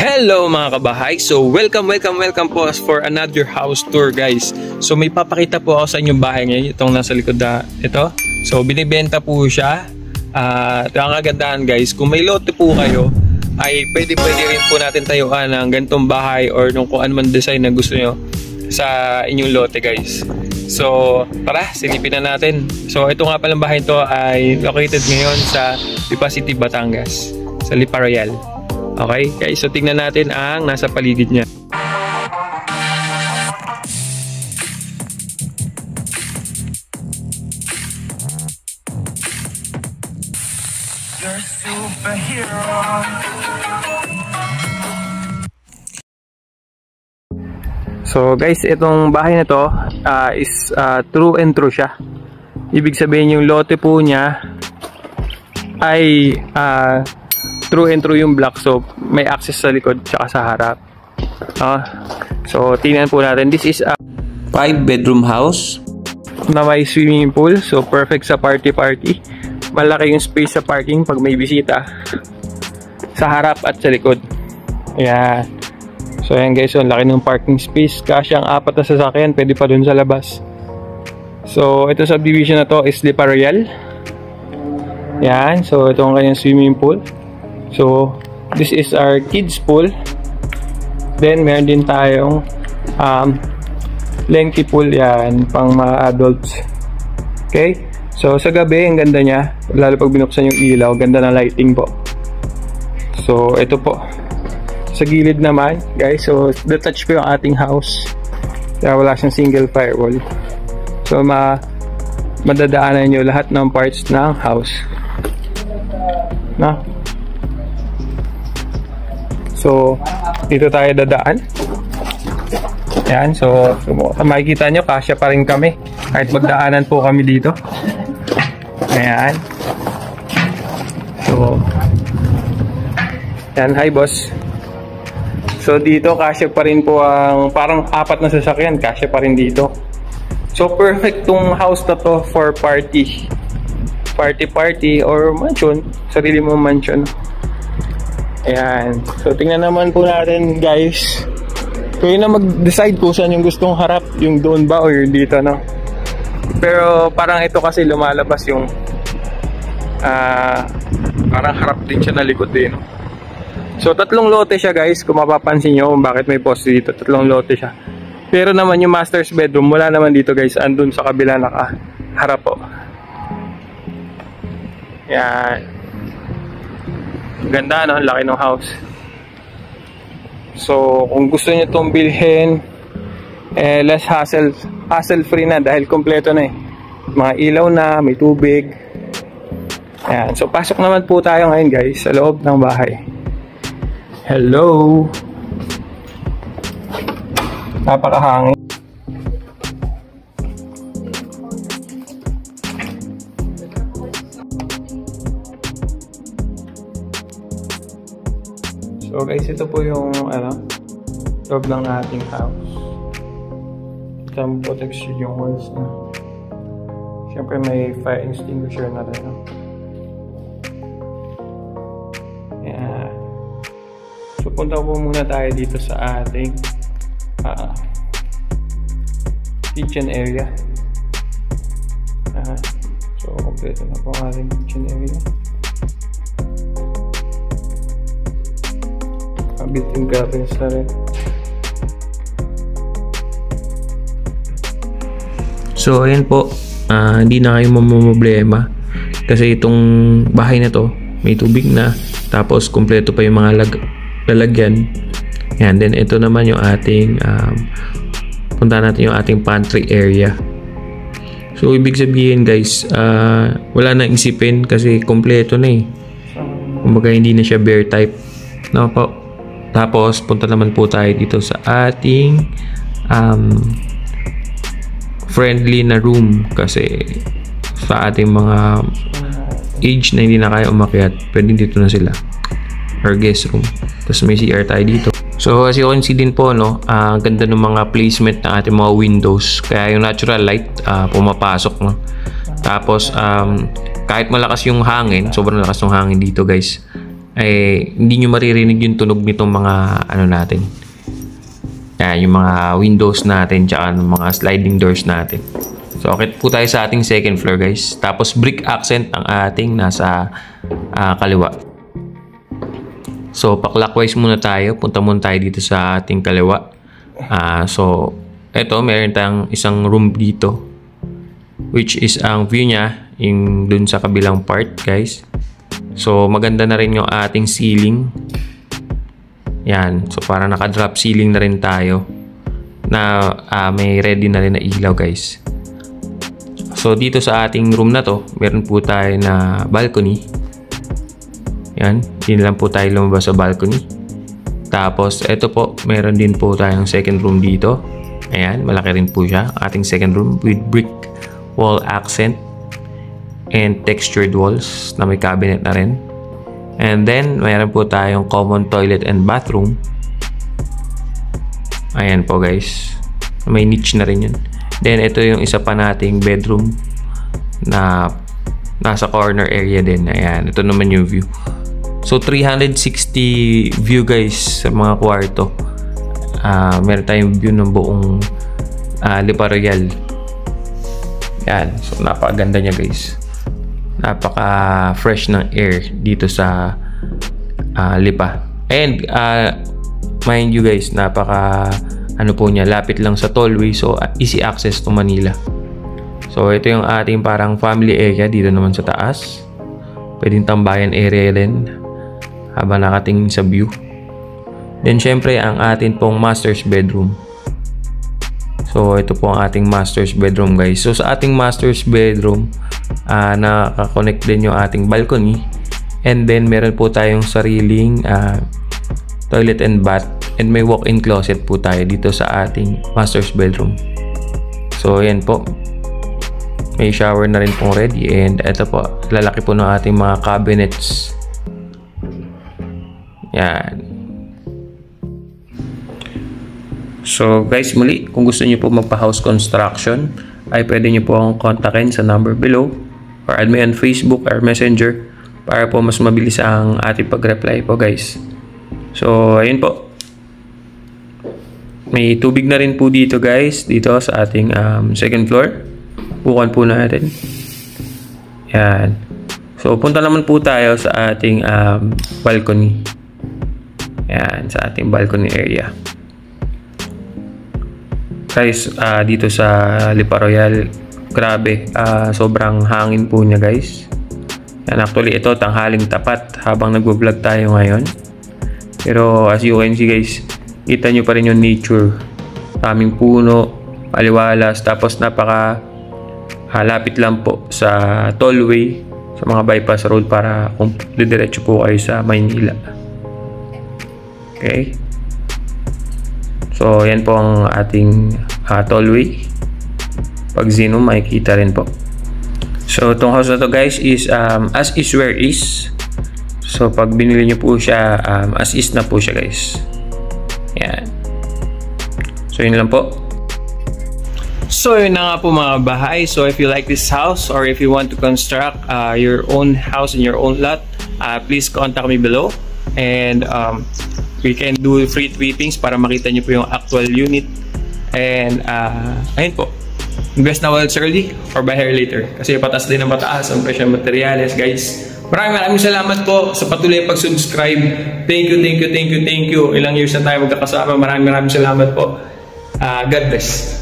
Hello mga kabahay! So welcome po for another house tour guys. So may papakita po ako sa inyong bahay ngayon. Itong nasa likod na ito. So binibenta po siya. Ang kagandahan guys, kung may lote po kayo, ay pwede rin po natin tayuan ng ganitong bahay or nung kung ano man design na gusto nyo sa inyong lote guys. So tara, silipin na natin. So ito nga palang bahay ito ay located ngayon sa Lipa City, Batangas, sa Lipa Royal. Okay guys, so tingnan natin ang nasa paligid niya. So guys, itong bahay na to is true and true siya. Ibig sabihin yung lote po niya ay true and true yung block, so may access sa likod tsaka sa harap. So tingnan po natin. This is a 5-bedroom house na may swimming pool, so perfect sa party. Malaki yung space sa parking pag may bisita sa harap at sa likod. Ayan. So ayan guys, so laki ng parking space. Kasi ang 4 na sasakyan pwede pa dun sa labas. So ito subdivision na to is Lipa Royal. Ayan. So ito ang kanyang swimming pool. So this is our kids pool. Then meron din tayong lengthy pool, yan pang mga adults. Okay, so sa gabi ang ganda niya, lalo pag binuksan yung ilaw, ganda ng lighting po. So ito po sa gilid naman guys, so detached po yung ating house, kaya wala siyang single firewall. So madadaanan nyo lahat ng parts ng house na. So, dito tayo dadaan. Ayan, so makikita nyo, kasya pa rin kami. Kahit magdaanan po kami dito. Ayan. So, ayan, hi boss. So, dito kasya pa rin po ang parang 4 na sasakyan. Kasya pa rin dito. So, perfect tong house na to for party. Party or mansion. Sarili mong mansion. Ayan. So, tingnan naman po natin guys. Kayo na mag-decide kung saan yung gustong harap. Yung doon ba o yung dito, no? Pero parang ito kasi lumalabas yung parang harap din siya na likod din, no? So, 3 lote siya guys. Kung mapapansin nyo kung bakit may poste dito. 3 lote siya. Pero naman yung master's bedroom, wala naman dito guys. Andun sa kabila nakaharap po. Ayan. Ganda, no? Laki ng house. So kung gusto niyo itong bilhin, less hassle free na dahil kompleto na mga ilaw na, may tubig. Ayan. So pasok naman po tayo ngayon guys sa loob ng bahay. Hello, napakahangin. So guys, ito po yung loob ng ating house. Kita mo po texture yung walls na. Siyempre may fire extinguisher na rin, no? Yeah. So punta po muna tayo dito sa ating kitchen area. So kompleto na po ang ating kitchen area. Built-in cabinets na rin. So ayan po, hindi na kayo mamumblema kasi itong bahay na to may tubig na, tapos kompleto pa yung mga lalagyan. Yan, then ito naman yung ating punta natin yung ating pantry area. So ibig sabihin guys, wala nang isipin kasi kompleto na kumbaga hindi na siya bare type, no po. Tapos punta naman po tayo dito sa ating friendly na room, kasi sa ating mga age na hindi na kaya umakyat, pwede dito na sila, or guest room. Tapos may CR tayo dito. So as you can see din po, no, ganda ng mga placement ng ating mga windows, kaya yung natural light pumapasok, no. Tapos kahit malakas yung hangin, sobrang lakas ng hangin dito guys, ay hindi nyo maririnig yung tunog nitong mga ano natin. Yan, yung mga windows natin tsaka mga sliding doors natin. So, okay po tayo sa ating second floor, guys. Tapos, brick accent ang ating nasa kaliwa. So, pa-clockwise muna tayo. Punta muna tayo dito sa ating kaliwa. So, eto, meron tayong isang room dito. Which is, ang view niya, yung dun sa kabilang part, guys. So, maganda na rin yung ating ceiling. Yan. So, para naka-drop ceiling na rin tayo. Na may ready na rin na ilaw, guys. So, dito sa ating room na to, meron po tayo na balcony. Yan. Hindi lang po tayo lumabas sa balcony. Tapos, eto po, meron din po tayong second room dito. Ayan, malaki rin po siya. Ating second room with brick wall accent and textured walls na may cabinet na rin. And then, meron po tayong common toilet and bathroom. Ayan po, guys. May niche na rin yun. Then, ito yung isa pa nating bedroom na nasa corner area din. Ayan, ito naman yung view. So, 360 view, guys, sa mga kwarto. Meron tayong view ng buong Lipa Royal. Ayan, so napakaganda niya, guys. Napaka-fresh ng air dito sa Lipa. And, mind you, guys, napaka ano po niya, lapit lang sa tollway, so easy access to Manila. So ito yung ating parang family area dito naman sa taas. Pwedeng tambayan area din habang nakatingin sa view. Then syempre ang atin pong master's bedroom. So ito po ang ating master's bedroom, guys. So sa ating master's bedroom, nakakonect din yung ating balcony. And then meron po tayong sariling toilet and bath. And may walk-in closet po tayo dito sa ating master's bedroom. So, yan po. May shower na rin pong ready. And ito po, lalaki po ng ating mga cabinets. Yan. So, guys, muli, kung gusto niyo po magpa-house construction, ay pwede niyo po akong kontakin sa number below or add me on Facebook or Messenger para po mas mabilis ang ating pag-reply po, guys. So, ayun po. May tubig na rin po dito, guys, dito sa ating second floor. Bukan po natin. Yan. So, punta naman po tayo sa ating balcony. Yan, sa ating balcony area. Guys, dito sa Lipa Royal, grabe, sobrang hangin po niya, guys. Yan, actually, ito, tanghaling tapat habang nagbo-vlog tayo ngayon. Pero, as you can see, guys, kita nyo pa rin yung nature. Aming puno, paliwalas, tapos napaka lapit lang po sa tollway, sa mga bypass road para kung didiretso po kayo sa Maynila. Okay? So, yan po ang ating tollway. Pag zoom, makikita rin po. So, itong house na to, guys, is as is where is. So, pag binili nyo po siya, as is na po siya, guys. Yan. So, yun lang po. So, yun na nga po mga bahay. So, if you like this house or if you want to construct your own house in your own lot, please contact me below. And we can do free tweetings para makita nyo po yung actual unit. And ayun po. Invest now while it's early or buy here later. Kasi pataas din ang mataas ang presyo ng materials, guys. Maraming salamat po sa patuloy pag-subscribe. Thank you. Ilang years na tayo magkakasama. Maraming salamat po. God bless.